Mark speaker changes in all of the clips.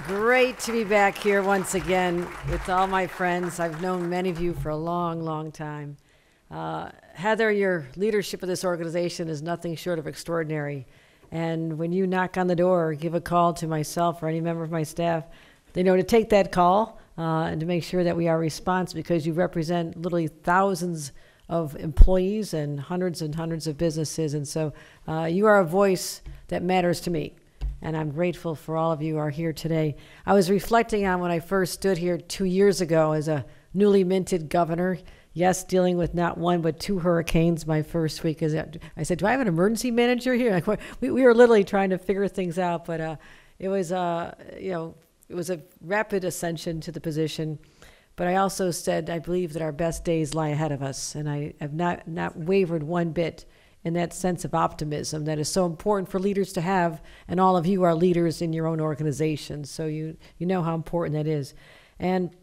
Speaker 1: Great to be back here once again with all my friends. I've known many of you for a long, long time. Heather, your leadership of this organization is nothing short of extraordinary. And when you knock on the door or give a call to myself or any member of my staff, they know to take that call and to make sure that we are responsive, because you represent literally thousands of employees and hundreds of businesses. And so you are a voice that matters to me. And I'm grateful for all of you who are here today. I was reflecting on when I first stood here 2 years ago as a newly minted governor. Yes, dealing with not one but two hurricanes my first week. I said, do I have an emergency manager here? Like, we were literally trying to figure things out, but it was it was a rapid ascension to the position. But I also said I believe that our best days lie ahead of us, and I have not wavered one bit in that sense of optimism that is so important for leaders to have, and all of you are leaders in your own organizations, so you know how important that is. And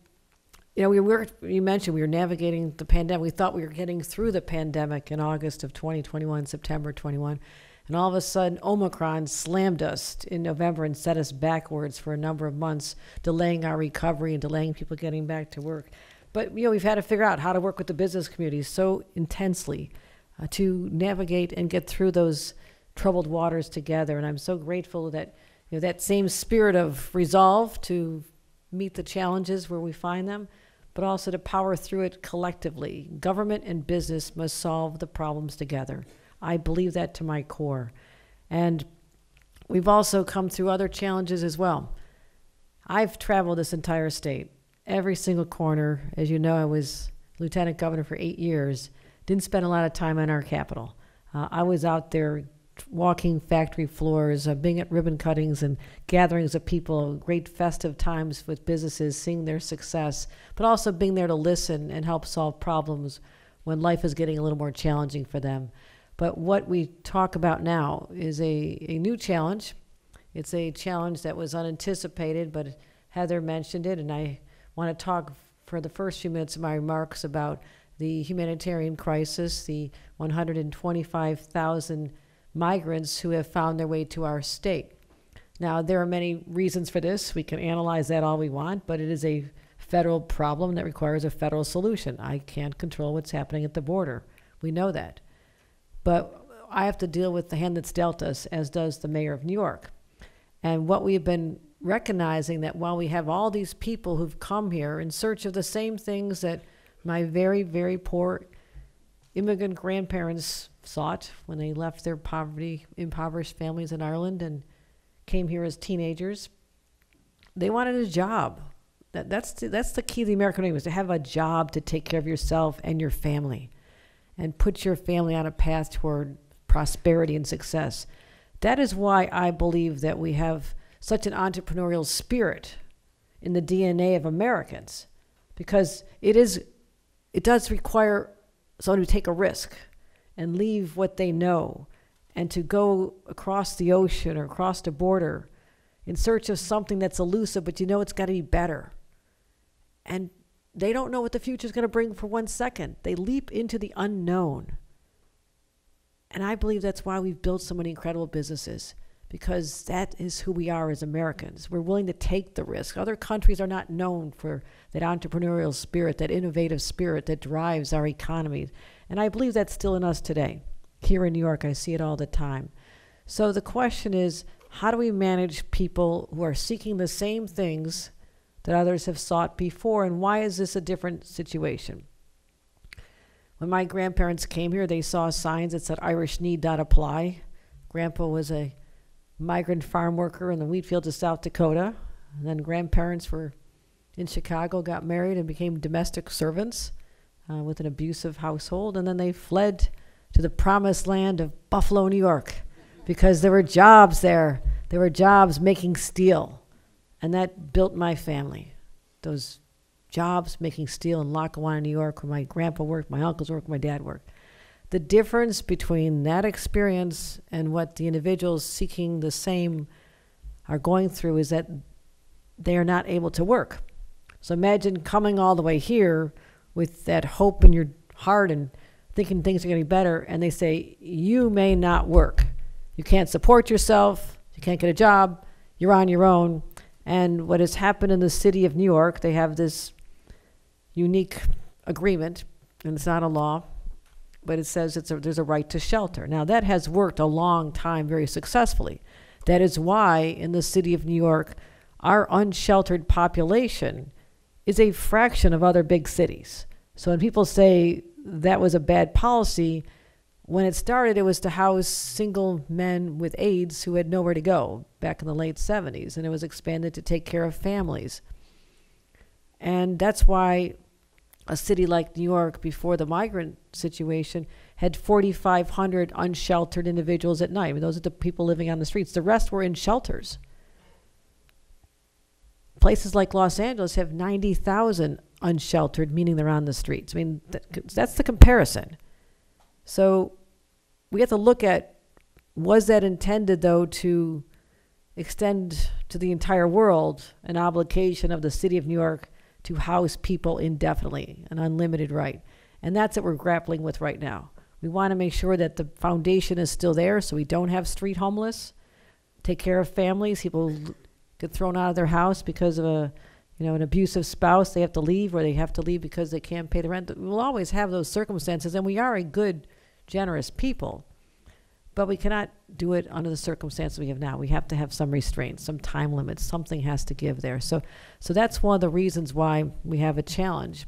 Speaker 1: you know, you mentioned we were navigating the pandemic. We thought we were getting through the pandemic in August of 2021, September 21, and all of a sudden Omicron slammed us in November and set us backwards for a number of months, delaying our recovery and delaying people getting back to work. But you know, we've had to figure out how to work with the business community so intensely to navigate and get through those troubled waters together. And I'm so grateful that that same spirit of resolve to meet the challenges where we find them, but also to power through it collectively. Government and business must solve the problems together. I believe that to my core. And we've also come through other challenges as well. I've traveled this entire state, every single corner. As you know, I was lieutenant governor for 8 years. Didn't spend a lot of time on our capital. I was out there walking factory floors, being at ribbon cuttings and gatherings of people, great festive times with businesses, seeing their success, but also being there to listen and help solve problems when life is getting a little more challenging for them. But what we talk about now is a new challenge. It's a challenge that was unanticipated, but Heather mentioned it, and I want to talk for the first few minutes of my remarks about the humanitarian crisis, the 125,000 migrants who have found their way to our state. Now, there are many reasons for this. We can analyze that all we want, but it is a federal problem that requires a federal solution. I can't control what's happening at the border. We know that. But I have to deal with the hand that's dealt us, as does the mayor of New York. And what we've been recognizing, that while we have all these people who've come here in search of the same things that my very, very poor immigrant grandparents sought when they left their impoverished families in Ireland and came here as teenagers, they wanted a job. That's the key to the American dream, is to have a job to take care of yourself and your family and put your family on a path toward prosperity and success. That is why I believe that we have such an entrepreneurial spirit in the DNA of Americans, because it does require someone to take a risk and leave what they know and to go across the ocean or across the border in search of something that's elusive, but it's got to be better. And they don't know what the future is going to bring for 1 second. They leap into the unknown. And I believe that's why we've built so many incredible businesses, because that is who we are as Americans. We're willing to take the risk. Other countries are not known for that entrepreneurial spirit, that innovative spirit that drives our economy. And I believe that's still in us today. Here in New York, I see it all the time. So the question is, how do we manage people who are seeking the same things that others have sought before, and why is this a different situation? When my grandparents came here, they saw signs that said Irish need not apply. Grandpa was a migrant farm worker in the wheat fields of South Dakota. And then grandparents were in Chicago, got married, and became domestic servants with an abusive household. And then they fled to the promised land of Buffalo, New York, because there were jobs there. There were jobs making steel. And that built my family. Those jobs making steel in Lackawanna, New York, where my grandpa worked, my uncles worked, my dad worked. The difference between that experience and what the individuals seeking the same are going through is that they are not able to work. So imagine coming all the way here with that hope in your heart and thinking things are going to be better, and they say, you may not work. You can't support yourself. You can't get a job. You're on your own. And what has happened in the city of New York, they have this unique agreement, and it's not a law, but it says there's a right to shelter. Now, that has worked a long time very successfully. That is why in the city of New York, our unsheltered population is a fraction of other big cities. So when people say that was a bad policy, when it started, it was to house single men with AIDS who had nowhere to go back in the late 70s, and it was expanded to take care of families. And that's why a city like New York, before the migrant situation, had 4,500 unsheltered individuals at night. I mean, those are the people living on the streets. The rest were in shelters. Places like Los Angeles have 90,000 unsheltered, meaning they're on the streets. I mean, that's the comparison. So we have to look at, was that intended, though, to extend to the entire world an obligation of the city of New York to house people indefinitely, an unlimited right? And that's what we're grappling with right now. We want to make sure that the foundation is still there so we don't have street homeless, take care of families. People get thrown out of their house because of an abusive spouse. They have to leave, or they have to leave because they can't pay the rent. We'll always have those circumstances, and we are a good, generous people. But we cannot do it under the circumstances we have now. We have to have some restraints, some time limits. Something has to give there. So that's one of the reasons why we have a challenge,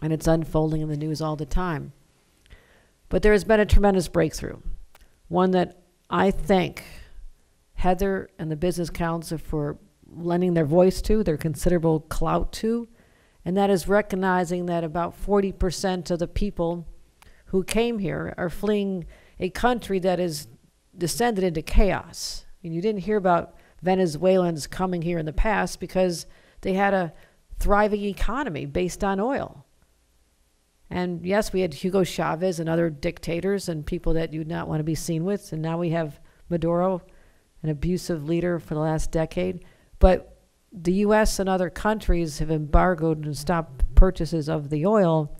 Speaker 1: and it's unfolding in the news all the time. But there has been a tremendous breakthrough, one that I thank Heather and the Business Council for lending their voice to, their considerable clout to, and that is recognizing that about 40% of the people who came here are fleeing a country that is descended into chaos. And you didn't hear about Venezuelans coming here in the past because they had a thriving economy based on oil. And yes, we had Hugo Chavez and other dictators and people that you'd not want to be seen with. And now we have Maduro, an abusive leader for the last decade. But the U.S. and other countries have embargoed and stopped purchases of the oil.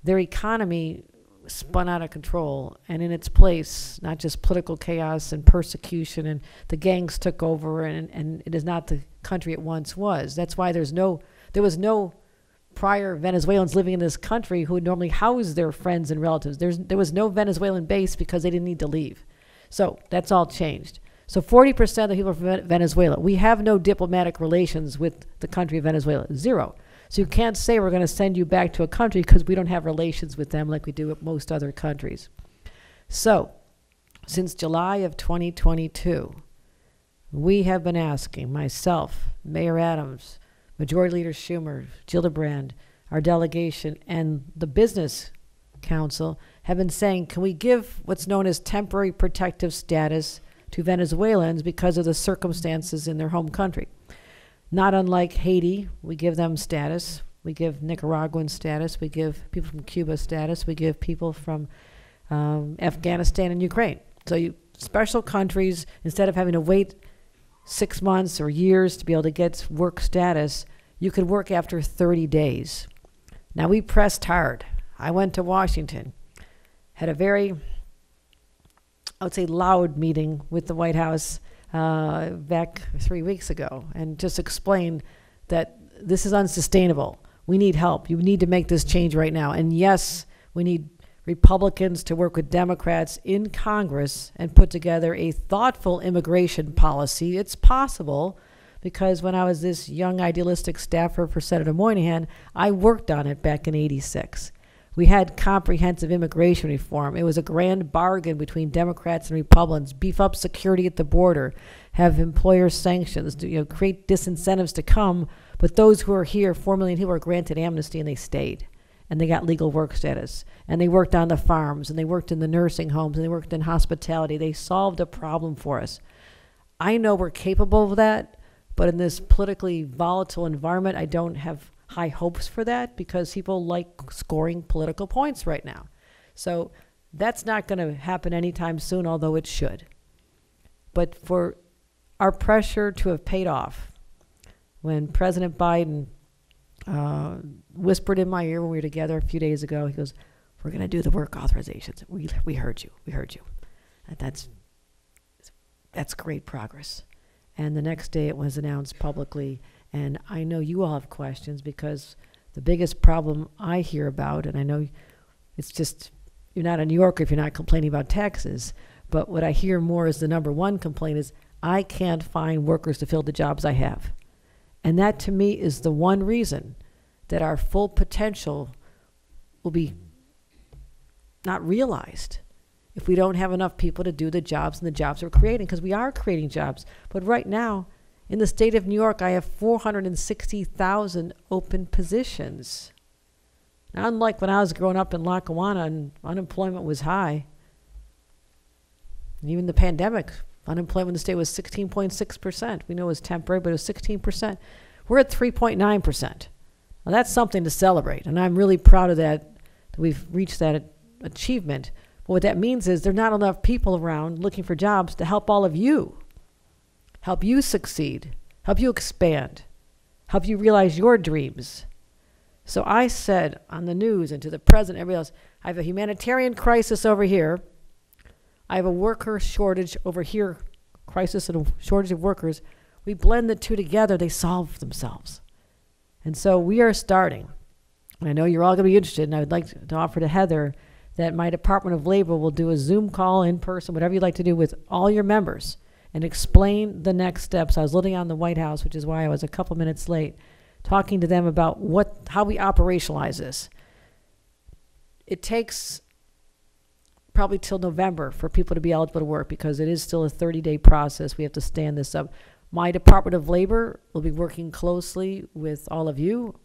Speaker 1: Their economy spun out of control, and in its place, not just political chaos and persecution, and the gangs took over, and it is not the country it once was. That's why there was no prior Venezuelans living in this country who would normally house their friends and relatives. There was no Venezuelan base because they didn't need to leave. So that's all changed. So 40% of the people from Venezuela, we have no diplomatic relations with the country of Venezuela, zero. So you can't say we're going to send you back to a country because we don't have relations with them like we do with most other countries. So since July of 2022, we have been asking, myself, Mayor Adams, Majority Leader Schumer, Gillibrand, our delegation, and the Business Council have been saying, can we give what's known as temporary protective status to Venezuelans because of the circumstances in their home country? Not unlike Haiti, we give them status. We give Nicaraguan status. We give people from Cuba status. We give people from Afghanistan and Ukraine. So special countries, instead of having to wait 6 months or years to be able to get work status, you could work after 30 days. Now, we pressed hard. I went to Washington, had a very, I would say, loud meeting with the White House back 3 weeks ago, and just explained that this is unsustainable. We need help. You need to make this change right now. And yes, we need Republicans to work with Democrats in Congress and put together a thoughtful immigration policy. It's possible, because when I was this young idealistic staffer for Senator Moynihan, I worked on it back in '86. We had comprehensive immigration reform. It was a grand bargain between Democrats and Republicans. Beef up security at the border, have employer sanctions, create disincentives to come. But those who are here, 4 million people, were granted amnesty, and they stayed. And they got legal work status. And they worked on the farms, and they worked in the nursing homes, and they worked in hospitality. They solved a problem for us. I know we're capable of that, but in this politically volatile environment, I don't have high hopes for that, because people like scoring political points right now. So that's not going to happen anytime soon, although it should. But for our pressure to have paid off, when President Biden whispered in my ear when we were together a few days ago, he goes, "We're going to do the work authorizations. We heard you. We heard you." And that's great progress. And the next day it was announced publicly. And I know you all have questions because the biggest problem I hear about, and I know it's just, you're not a New Yorker if you're not complaining about taxes, but what I hear more is the number one complaint is I can't find workers to fill the jobs I have. And that to me is the one reason that our full potential will be not realized if we don't have enough people to do the jobs and the jobs we're creating, because we are creating jobs. But right now, in the state of New York, I have 460,000 open positions. Now, unlike when I was growing up in Lackawanna and unemployment was high, and even the pandemic, unemployment in the state was 16.6%. We know it was temporary, but it was 16%. We're at 3.9%. Now, that's something to celebrate, and I'm really proud of that we've reached that achievement. But what that means is there are not enough people around looking for jobs to help all of you, help you succeed, help you expand, help you realize your dreams. So I said on the news and to the president, everybody else, I have a humanitarian crisis over here. I have a worker shortage over here, crisis and a shortage of workers. We blend the two together, they solve themselves. And so we are starting. And I know you're all going to be interested, and I would like to offer to Heather that my Department of Labor will do a Zoom call in person, whatever you'd like to do with all your members, and explain the next steps. I was looking on the White House, which is why I was a couple minutes late, talking to them about how we operationalize this. It takes probably till November for people to be eligible to work because it is still a 30-day process. We have to stand this up. My Department of Labor will be working closely with all of you,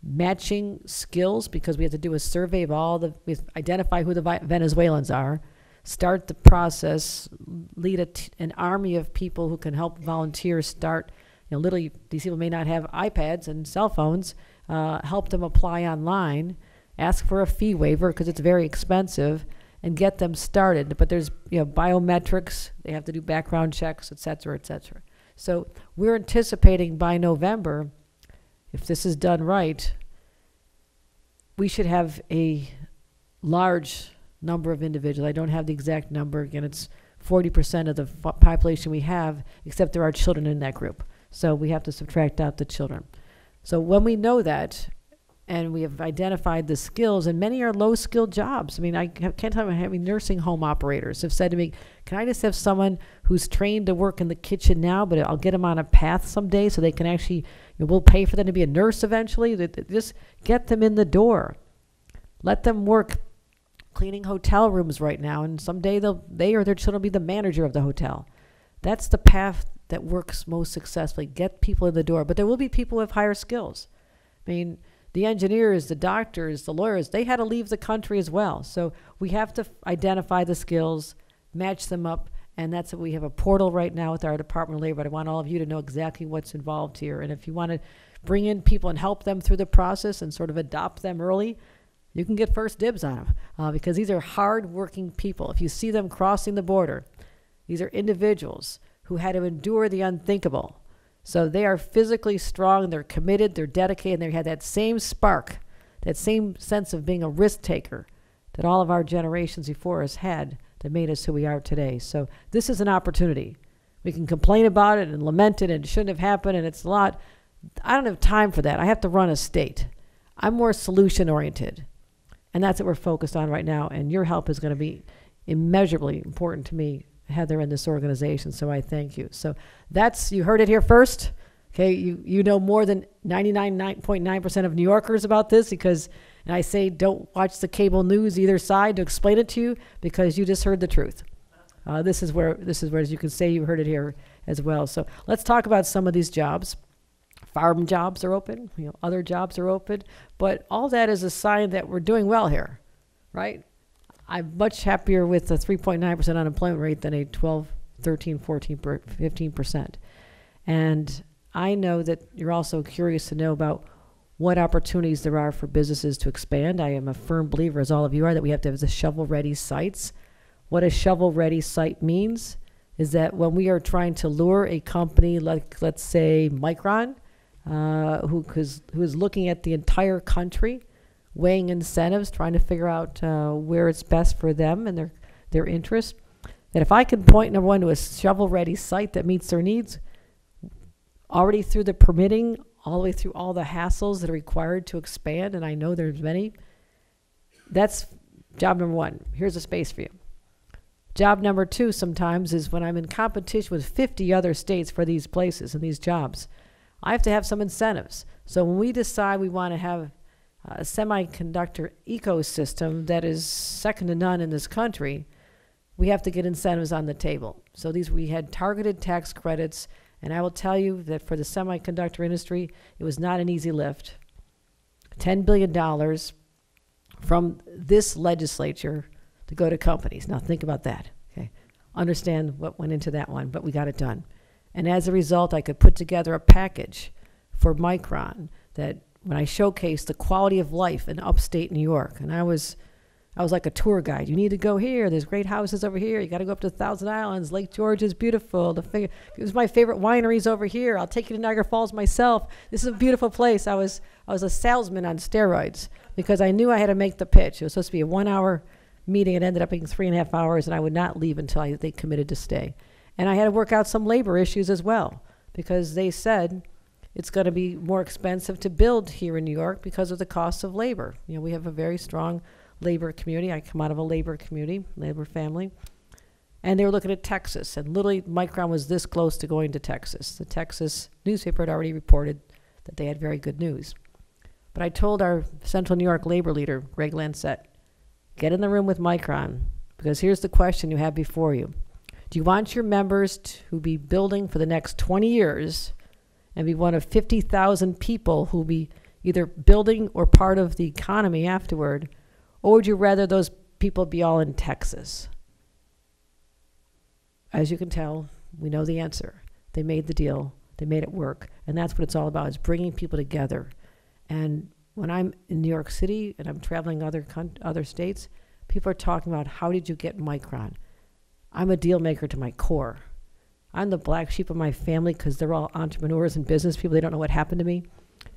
Speaker 1: matching skills, because we have to do a survey of we identify who the Venezuelans are, start the process, lead an army of people who can help volunteers start. Literally, these people may not have iPads and cell phones, help them apply online, ask for a fee waiver because it's very expensive, and get them started. But there's biometrics, they have to do background checks, et cetera, et cetera. So we're anticipating by November, if this is done right, we should have a large number of individuals. I don't have the exact number. Again, it's 40% of the population we have, except there are children in that group. So we have to subtract out the children. So when we know that, and we have identified the skills, and many are low-skilled jobs. I mean, I can't tell you how many nursing home operators have said to me, can I just have someone who's trained to work in the kitchen now, but I'll get them on a path someday so they can actually, we'll pay for them to be a nurse eventually. Just get them in the door. Let them work cleaning hotel rooms right now, and someday they or their children will be the manager of the hotel. That's the path that works most successfully. Get people in the door. But there will be people with higher skills. I mean, the engineers, the doctors, the lawyers, they had to leave the country as well. So we have to identify the skills, match them up, and that's what we have a portal right now with our Department of Labor. But I want all of you to know exactly what's involved here. And if you want to bring in people and help them through the process and sort of adopt them early, you can get first dibs on them because these are hard-working people. If you see them crossing the border, these are individuals who had to endure the unthinkable. So they are physically strong, they're committed, they're dedicated, and they had that same spark, that same sense of being a risk taker that all of our generations before us had that made us who we are today. So this is an opportunity. We can complain about it and lament it and it shouldn't have happened and it's a lot. I don't have time for that. I have to run a state. I'm more solution-oriented, and that's what we're focused on right now, and your help is going to be immeasurably important to me, Heather, in this organization, so I thank you. So you heard it here first. Okay, you know more than 99.9% of New Yorkers about this and I say don't watch the cable news either side to explain it to you because you just heard the truth. This is where, as you can say, you heard it here as well. So let's talk about some of these jobs. Farm jobs are open, other jobs are open, but all that is a sign that we're doing well here, right? I'm much happier with the 3.9% unemployment rate than a 12, 13, 14, 15%. And I know that you're also curious to know about what opportunities there are for businesses to expand. I am a firm believer, as all of you are, that we have to have the shovel-ready sites. What a shovel-ready site means is that when we are trying to lure a company like, let's say, Micron, who is looking at the entire country, weighing incentives, trying to figure out where it's best for them and their interest. that if I can point, number one, to a shovel-ready site that meets their needs, already through the permitting, all the way through all the hassles that are required to expand, and I know there's many, that's job number one. Here's a space for you. Job number two sometimes is when I'm in competition with 50 other states for these places and these jobs, I have to have some incentives. So when we decide we want to have a semiconductor ecosystem that is second to none in this country, we have to get incentives on the table. So we had targeted tax credits, and I will tell you that for the semiconductor industry, it was not an easy lift. $10 billion from this legislature to go to companies. Now think about that. Okay, understand what went into that one, but we got it done. And as a result, I could put together a package for Micron that when I showcased the quality of life in upstate New York, and I was like a tour guide. You need to go here. There's great houses over here. You got to go up to Thousand Islands. Lake George is beautiful. It was my favorite wineries over here. I'll take you to Niagara Falls myself. This is a beautiful place. I was a salesman on steroids because I knew I had to make the pitch. It was supposed to be a 1 hour meeting. It ended up being 3.5 hours, and I would not leave until they committed to stay. And I had to work out some labor issues as well because they said it's going to be more expensive to build here in New York because of the cost of labor. You know, we have a very strong labor community. I come out of a labor community, labor family. And they were looking at Texas. And literally, Micron was this close to going to Texas. The Texas newspaper had already reported that they had very good news. But I told our Central New York labor leader, Greg Lancette, get in the room with Micron, because here's the question you have before you. Do you want your members to be building for the next 20 years and be one of 50,000 people who will be either building or part of the economy afterward, or would you rather those people be all in Texas? As you can tell, we know the answer. They made the deal. They made it work. And that's what it's all about, is bringing people together. And when I'm in New York City and I'm traveling other states, people are talking about, how did you get Micron? I'm a deal maker to my core. I'm the black sheep of my family because they're all entrepreneurs and business people. They don't know what happened to me.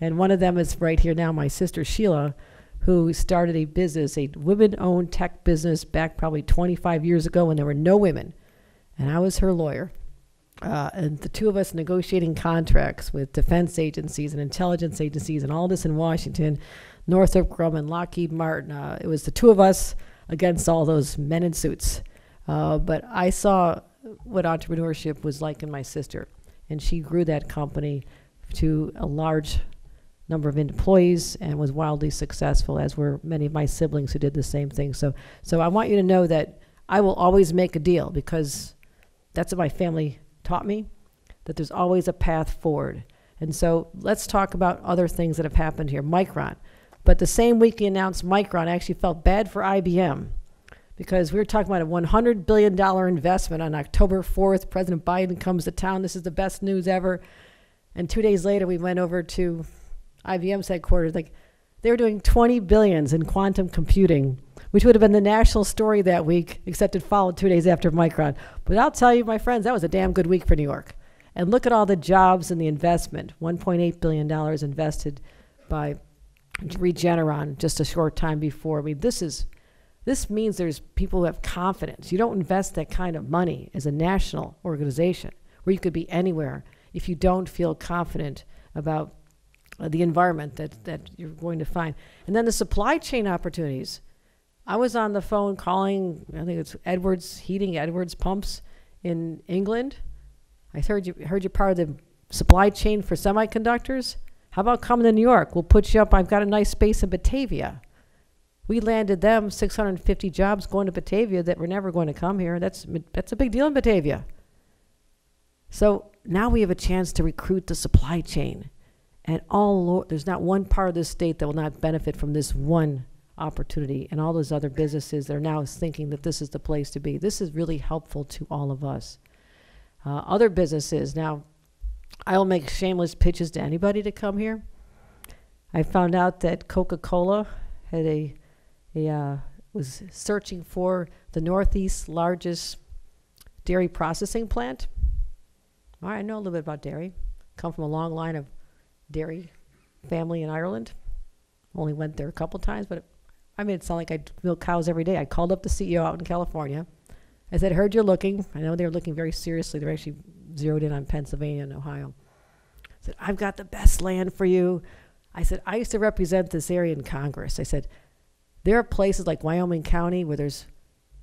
Speaker 1: And one of them is right here now, my sister Sheila, who started a business, a women-owned tech business back probably 25 years ago when there were no women. And I was her lawyer. And the two of us negotiating contracts with defense agencies and intelligence agencies and all this in Washington, Northrop Grumman, Lockheed Martin. It was the two of us against all those men in suits. But I saw what entrepreneurship was like in my sister. And she grew that company to a large number of employees and was wildly successful, as were many of my siblings who did the same thing. So I want you to know that I will always make a deal, because that's what my family taught me, that there's always a path forward. And so let's talk about other things that have happened here. Micron. But the same week he announced Micron, I actually felt bad for IBM, because we were talking about a $100 billion investment on October 4th. President Biden comes to town. This is the best news ever. And 2 days later, we went over to IBM's headquarters. Like, they were doing 20 billions in quantum computing, which would have been the national story that week, except it followed 2 days after Micron. But I'll tell you, my friends, that was a damn good week for New York. And look at all the jobs and the investment. $1.8 billion invested by Regeneron just a short time before. I mean, this means there's people who have confidence. You don't invest that kind of money as a national organization where you could be anywhere if you don't feel confident about the environment that you're going to find. And then the supply chain opportunities. I was on the phone calling, I think it's Edwards Heating, Edwards Pumps in England. I heard you're part of the supply chain for semiconductors. How about coming to New York? We'll put you up. I've got a nice space in Batavia. We landed them 650 jobs going to Batavia that were never going to come here. That's a big deal in Batavia. So now we have a chance to recruit the supply chain. And there's not one part of this state that will not benefit from this one opportunity, and all those other businesses that are now thinking that this is the place to be. This is really helpful to all of us. Other businesses, now I will make shameless pitches to anybody to come here. I found out that Coca-Cola had was searching for the Northeast's largest dairy processing plant. All right, I know a little bit about dairy. Come from a long line of dairy family in Ireland. Only went there a couple times, but I made it sound like I milk cows every day. I called up the CEO out in California. I said, heard you're looking. I know they're looking very seriously. They're actually zeroed in on Pennsylvania and Ohio. I said, I've got the best land for you. I said, I used to represent this area in Congress. I said, there are places like Wyoming County where there's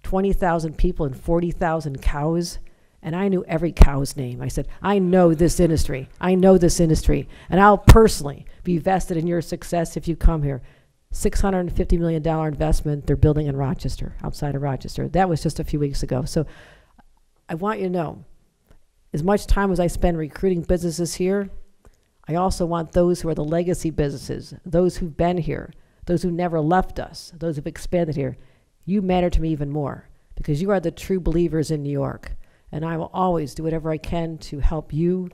Speaker 1: 20,000 people and 40,000 cows, and I knew every cow's name. I said, I know this industry. I know this industry, and I'll personally be vested in your success if you come here. $650 million investment they're building in Rochester, outside of Rochester. That was just a few weeks ago. So I want you to know, as much time as I spend recruiting businesses here, I also want those who are the legacy businesses, those who've been here, those who never left us, those who've expanded here. You matter to me even more because you are the true believers in New York. And I will always do whatever I can to help you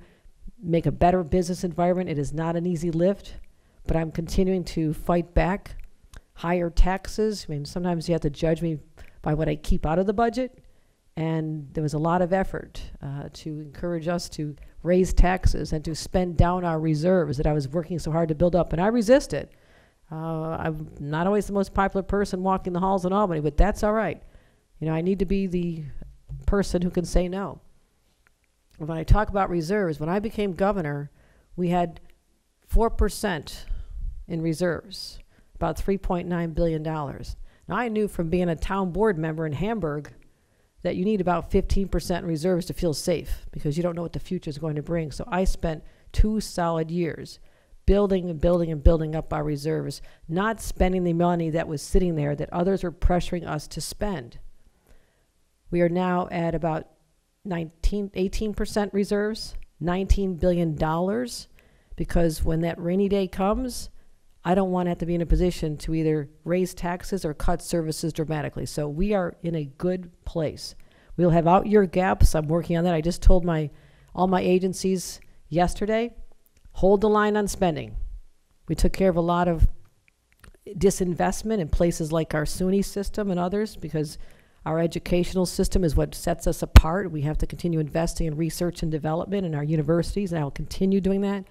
Speaker 1: make a better business environment. It is not an easy lift, but I'm continuing to fight back. Higher taxes. I mean, sometimes you have to judge me by what I keep out of the budget. And there was a lot of effort to encourage us to raise taxes and to spend down our reserves that I was working so hard to build up. And I resisted. I'm not always the most popular person walking the halls in Albany, but that's all right. You know, I need to be the person who can say no. When I talk about reserves, when I became governor, we had 4% in reserves, about $3.9 billion. Now, I knew from being a town board member in Hamburg that you need about 15% in reserves to feel safe because you don't know what the future is going to bring. So I spent 2 solid years building and building and building up our reserves, not spending the money that was sitting there that others were pressuring us to spend. We are now at about 18% reserves, $19 billion, because when that rainy day comes, I don't want to have to be in a position to either raise taxes or cut services dramatically. So we are in a good place. We'll have out year gaps. I'm working on that. I just told all my agencies yesterday, hold the line on spending. We took care of a lot of disinvestment in places like our SUNY system and others because our educational system is what sets us apart. We have to continue investing in research and development in our universities, and I will continue doing that.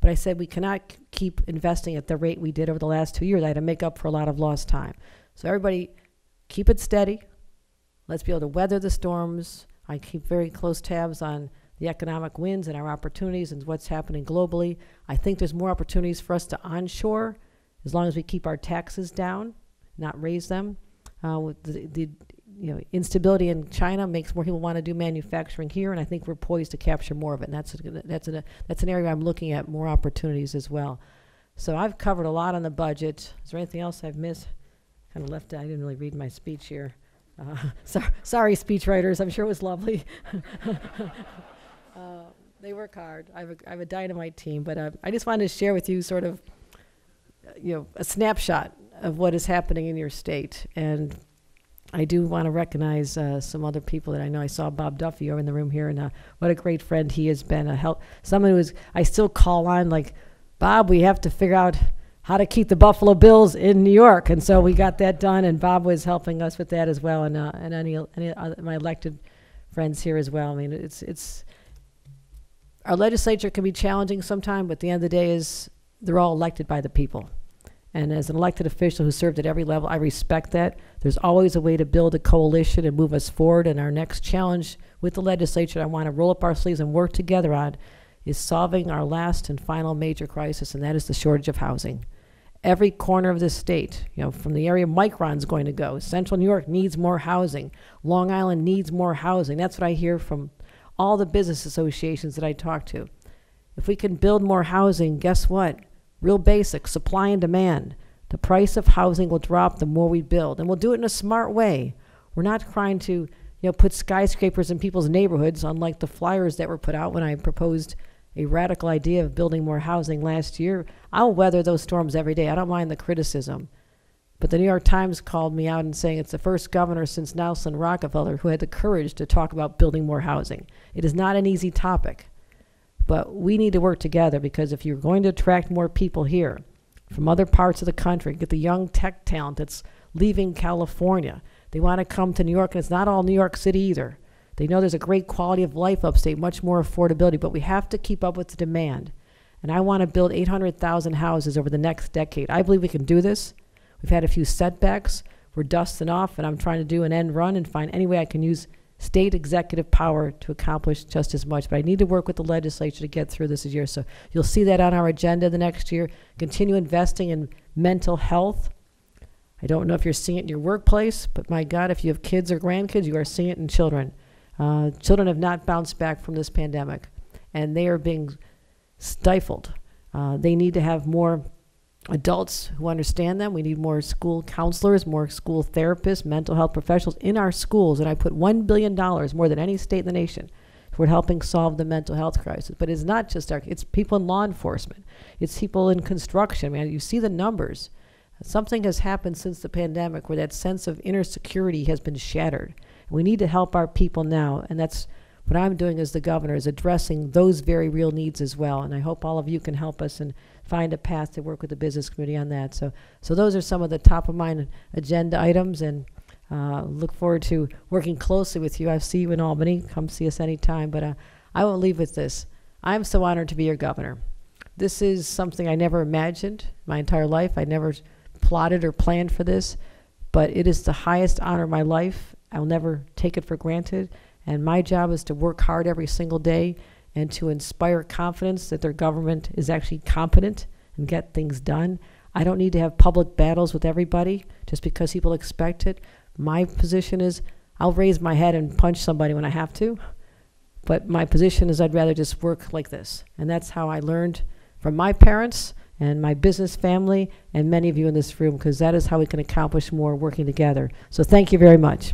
Speaker 1: But I said we cannot keep investing at the rate we did over the last 2 years. I had to make up for a lot of lost time. So everybody, keep it steady. Let's be able to weather the storms. I keep very close tabs on the economic wins and our opportunities and what's happening globally. I think there's more opportunities for us to onshore as long as we keep our taxes down, not raise them. With the instability in China makes more people want to do manufacturing here, and I think we're poised to capture more of it. And that's an area I'm looking at more opportunities as well. So I've covered a lot on the budget. Is there anything else I've missed? Kind of left. I didn't really read my speech here. Sorry, speech writers. I'm sure it was lovely. They work hard. I have a dynamite team, but I just wanted to share with you sort of, a snapshot of what is happening in your state. And I do want to recognize some other people that I know. I saw Bob Duffy over in the room here, and what a great friend he has been. Someone who I still call on, like, Bob, we have to figure out how to keep the Buffalo Bills in New York. And so we got that done, and Bob was helping us with that as well, and any other, my elected friends here as well. I mean, it's our legislature can be challenging sometimes, but at the end of the day they're all elected by the people. And as an elected official who served at every level, I respect that. There's always a way to build a coalition and move us forward. And our next challenge with the legislature, I want to roll up our sleeves and work together on, is solving our last and final major crisis, and that is the shortage of housing. Every corner of this state, from the area Micron's going to go, Central New York needs more housing. Long Island needs more housing. That's what I hear from all the business associations that I talk to. If we can build more housing, guess what? Real basic, supply and demand. The price of housing will drop the more we build, and we'll do it in a smart way. We're not trying to, put skyscrapers in people's neighborhoods, unlike the flyers that were put out when I proposed a radical idea of building more housing last year. I'll weather those storms every day. I don't mind the criticism. But the New York Times called me out and saying it's the first governor since Nelson Rockefeller who had the courage to talk about building more housing. It is not an easy topic. But we need to work together, because if you're going to attract more people here from other parts of the country, get the young tech talent that's leaving California, they want to come to New York, and it's not all New York City either. They know there's a great quality of life upstate, much more affordability, but we have to keep up with the demand. And I want to build 800,000 houses over the next decade. I believe we can do this. We've had a few setbacks. We're dusting off, and I'm trying to do an end run and find any way I can use state executive power to accomplish just as much. But I need to work with the legislature to get through this year. So you'll see that on our agenda the next year. Continue investing in mental health. I don't know if you're seeing it in your workplace, but my God, if you have kids or grandkids, you are seeing it in children. Children have not bounced back from this pandemic, and they are being stifled. They need to have more adults who understand them. We need more school counselors, more school therapists, mental health professionals in our schools. And I put $1 billion, more than any state in the nation, toward helping solve the mental health crisis. But it's not just it's people in law enforcement. It's people in construction. Man, you see the numbers. Something has happened since the pandemic where that sense of inner security has been shattered. We need to help our people now. And that's what I'm doing as the governor, is addressing those very real needs as well. And I hope all of you can help us and find a path to work with the business community on that. So those are some of the top of mind agenda items, and look forward to working closely with you. I see you in Albany. Come see us anytime. But I won't leave with this. I'm so honored to be your governor. This is something I never imagined my entire life. I never plotted or planned for this, but it is the highest honor of my life. I'll never take it for granted. And my job is to work hard every single day and to inspire confidence that their government is actually competent and get things done. I don't need to have public battles with everybody just because people expect it. My position is I'll raise my head and punch somebody when I have to, but my position is I'd rather just work like this. And that's how I learned from my parents and my business family and many of you in this room, because that is how we can accomplish more working together. So thank you very much.